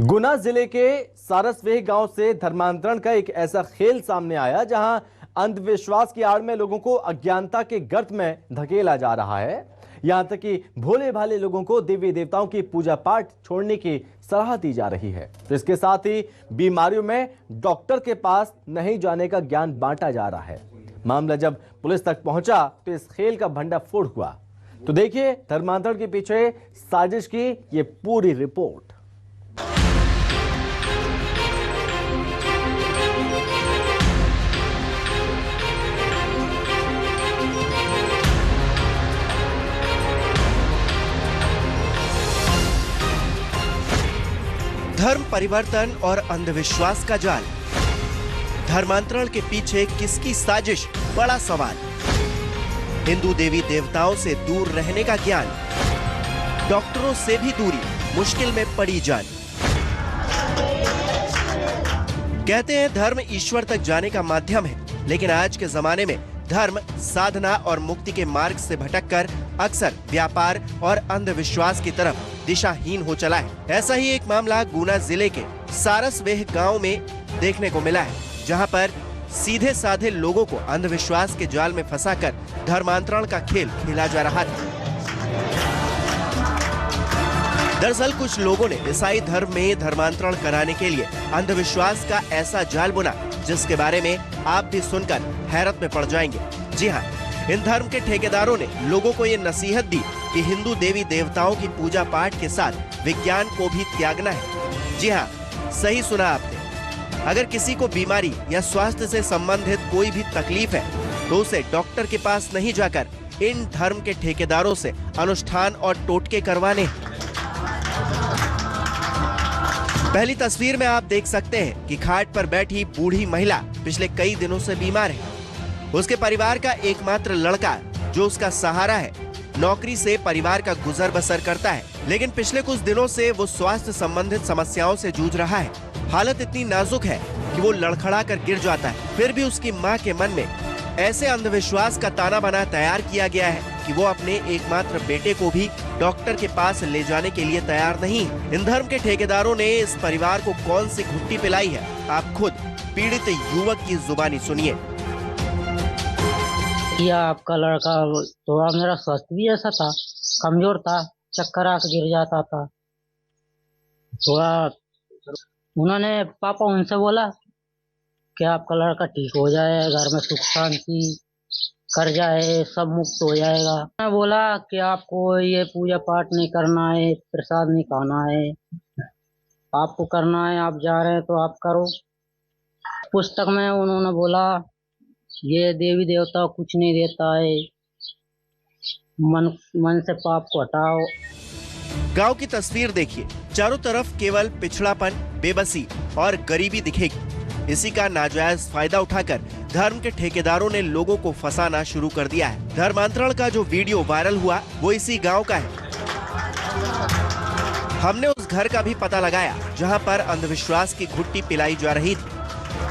गुना जिले के सारसवेह गांव से धर्मांतरण का एक ऐसा खेल सामने आया जहां अंधविश्वास की आड़ में लोगों को अज्ञानता के गर्त में धकेला जा रहा है। यहां तक कि भोले भाले लोगों को देवी देवताओं की पूजा पाठ छोड़ने की सलाह दी जा रही है। तो इसके साथ ही बीमारियों में डॉक्टर के पास नहीं जाने का ज्ञान बांटा जा रहा है। मामला जब पुलिस तक पहुंचा तो इस खेल का भंडाफोड़ हुआ। तो देखिए धर्मांतरण के पीछे साजिश की ये पूरी रिपोर्ट। धर्म परिवर्तन और अंधविश्वास का जाल। धर्मांतरण के पीछे किसकी साजिश, बड़ा सवाल। हिंदू देवी देवताओं से दूर रहने का ज्ञान, डॉक्टरों से भी दूरी, मुश्किल में पड़ी जान। कहते हैं धर्म ईश्वर तक जाने का माध्यम है, लेकिन आज के जमाने में धर्म साधना और मुक्ति के मार्ग से भटककर अक्सर व्यापार और अंधविश्वास की तरफ दिशाहीन हो चला है। ऐसा ही एक मामला गुना जिले के सारसवेह गांव में देखने को मिला है, जहां पर सीधे साधे लोगों को अंधविश्वास के जाल में फंसाकर धर्मांतरण का खेल खेला जा रहा था। दरअसल कुछ लोगों ने ईसाई धर्म में धर्मांतरण कराने के लिए अंधविश्वास का ऐसा जाल बुना, जिसके बारे में आप भी सुनकर हैरत में पड़ जाएंगे। जी हाँ, इन धर्म के ठेकेदारों ने लोगों को ये नसीहत दी कि हिंदू देवी देवताओं की पूजा पाठ के साथ विज्ञान को भी त्यागना है। जी हाँ, सही सुना आपने। अगर किसी को बीमारी या स्वास्थ्य से संबंधित कोई भी तकलीफ है तो उसे डॉक्टर के पास नहीं जाकर इन धर्म के ठेकेदारों से अनुष्ठान और टोटके करवाने। पहली तस्वीर में आप देख सकते हैं कि खाट पर बैठी बूढ़ी महिला पिछले कई दिनों से बीमार है। उसके परिवार का एकमात्र लड़का जो उसका सहारा है, नौकरी से परिवार का गुजर बसर करता है, लेकिन पिछले कुछ दिनों से वो स्वास्थ्य संबंधित समस्याओं से जूझ रहा है। हालत इतनी नाजुक है कि वो लड़खड़ा कर गिर जाता है। फिर भी उसकी मां के मन में ऐसे अंधविश्वास का ताना बाना तैयार किया गया है कि वो अपने एकमात्र बेटे को भी डॉक्टर के पास ले जाने के लिए तैयार नहीं। इन धर्म के ठेकेदारों ने इस परिवार को कौन सी घुट्टी पिलाई है, आप खुद पीड़ित युवक की जुबानी सुनिए। किया आपका लड़का थोड़ा मेरा स्वास्थ्य भी ऐसा था, कमजोर था, चक्कर आके गिर जाता था। थोड़ा उन्होंने पापा उनसे बोला कि आपका लड़का ठीक हो जाए, घर में सुख शांति कर जाए, सब मुक्त हो जाएगा। मैं बोला कि आपको ये पूजा पाठ नहीं करना है, प्रसाद नहीं खाना है, आपको करना है, आप जा रहे हैं तो आप करो। पुस्तक में उन्होंने बोला ये देवी देवता कुछ नहीं देता है, मन से पाप को हटाओ। गांव की तस्वीर देखिए, चारों तरफ केवल पिछड़ापन, बेबसी और गरीबी दिखेगी। इसी का नाजायज फायदा उठाकर धर्म के ठेकेदारों ने लोगों को फंसाना शुरू कर दिया है। धर्मांतरण का जो वीडियो वायरल हुआ वो इसी गांव का है। हमने उस घर का भी पता लगाया जहां पर अंधविश्वास की घुट्टी पिलाई जा रही थी।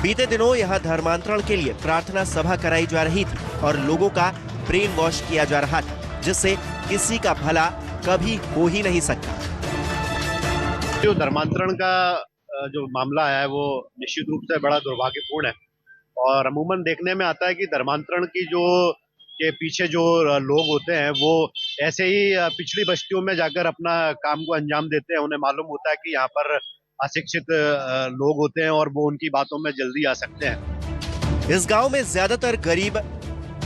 बीते दिनों यहां धर्मांतरण के लिए प्रार्थना सभा कराई जा रही थी और लोगों का ब्रेन वॉश किया जा रहा था, जिससे किसी का भला कभी हो ही नहीं सकता। जो धर्मांतरण का जो मामला है वो निश्चित रूप से बड़ा दुर्भाग्यपूर्ण है और अमूमन देखने में आता है कि धर्मांतरण की जो के पीछे जो लोग होते हैं वो ऐसे ही पिछड़ी बस्तियों में जाकर अपना काम को अंजाम देते हैं। उन्हें मालूम होता है कि यहाँ पर अशिक्षित लोग होते हैं और वो उनकी बातों में जल्दी आ सकते हैं। इस गांव में ज्यादातर गरीब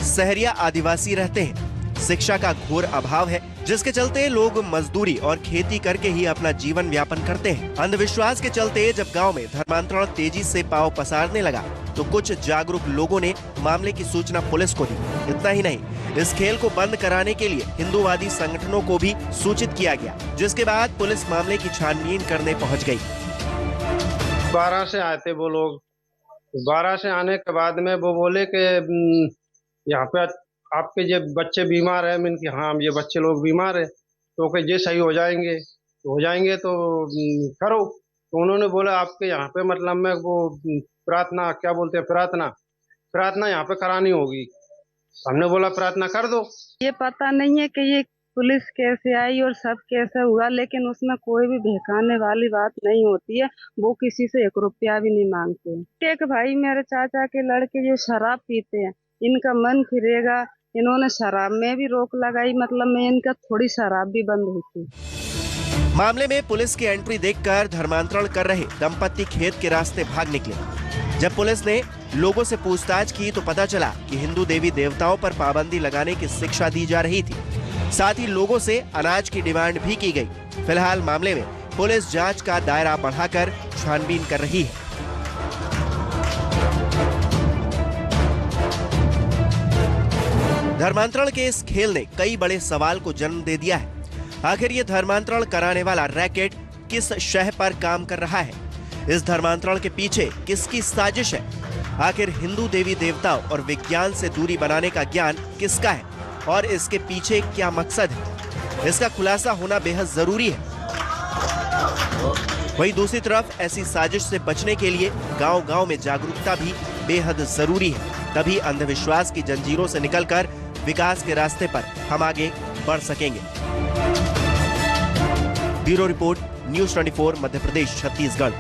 सहरिया आदिवासी रहते हैं। शिक्षा का घोर अभाव है, जिसके चलते लोग मजदूरी और खेती करके ही अपना जीवन यापन करते हैं। अंधविश्वास के चलते जब गांव में धर्मांतरण तेजी से पांव पसारने लगा तो कुछ जागरूक लोगों ने मामले की सूचना पुलिस को दी। इतना ही नहीं, इस खेल को बंद कराने के लिए हिंदूवादी संगठनों को भी सूचित किया गया, जिसके बाद पुलिस मामले की छानबीन करने पहुँच गयी। 12 से आए थे वो लोग। 12 से आने के बाद में वो बोले कि यहाँ पे आपके ये बच्चे बीमार है। मैंने कि हाँ ये बच्चे लोग बीमार है, तो कि ये सही हो जाएंगे तो करो। तो उन्होंने बोला आपके यहाँ पे मतलब में वो प्रार्थना, क्या बोलते हैं, प्रार्थना यहाँ पे करानी होगी। हमने बोला प्रार्थना कर दो। ये पता नहीं है कि ये पुलिस कैसे आई और सब कैसे हुआ, लेकिन उसमें कोई भी बहकाने वाली बात नहीं होती है। वो किसी से 1 रुपया भी नहीं मांगते। एक भाई मेरे चाचा के लड़के जो शराब पीते हैं, इनका मन फिरेगा, इन्होंने शराब में भी रोक लगाई, मतलब में इनका थोड़ी शराब भी बंद हुई थी। मामले में पुलिस की एंट्री देखकर धर्मांतरण कर रहे दंपत्ति खेत के रास्ते भाग निकले। जब पुलिस ने लोगों से पूछताछ की तो पता चला कि हिंदू देवी देवताओं पर पाबंदी लगाने की शिक्षा दी जा रही थी। साथ ही लोगों से अनाज की डिमांड भी की गई। फिलहाल मामले में पुलिस जांच का दायरा बढ़ाकर छानबीन कर रही है। धर्मांतरण के इस खेल ने कई बड़े सवाल को जन्म दे दिया है। आखिर ये धर्मांतरण कराने वाला रैकेट किस शह पर काम कर रहा है? इस धर्मांतरण के पीछे किसकी साजिश है? आखिर हिंदू देवी देवताओं और विज्ञान से दूरी बनाने का ज्ञान किसका है और इसके पीछे क्या मकसद है? इसका खुलासा होना बेहद जरूरी है। वहीं दूसरी तरफ ऐसी साजिश से बचने के लिए गांव-गांव में जागरूकता भी बेहद जरूरी है। तभी अंधविश्वास की जंजीरों से निकलकर विकास के रास्ते पर हम आगे बढ़ सकेंगे। Bureau report, news 24, Madhya Pradesh, Chhattisgarh.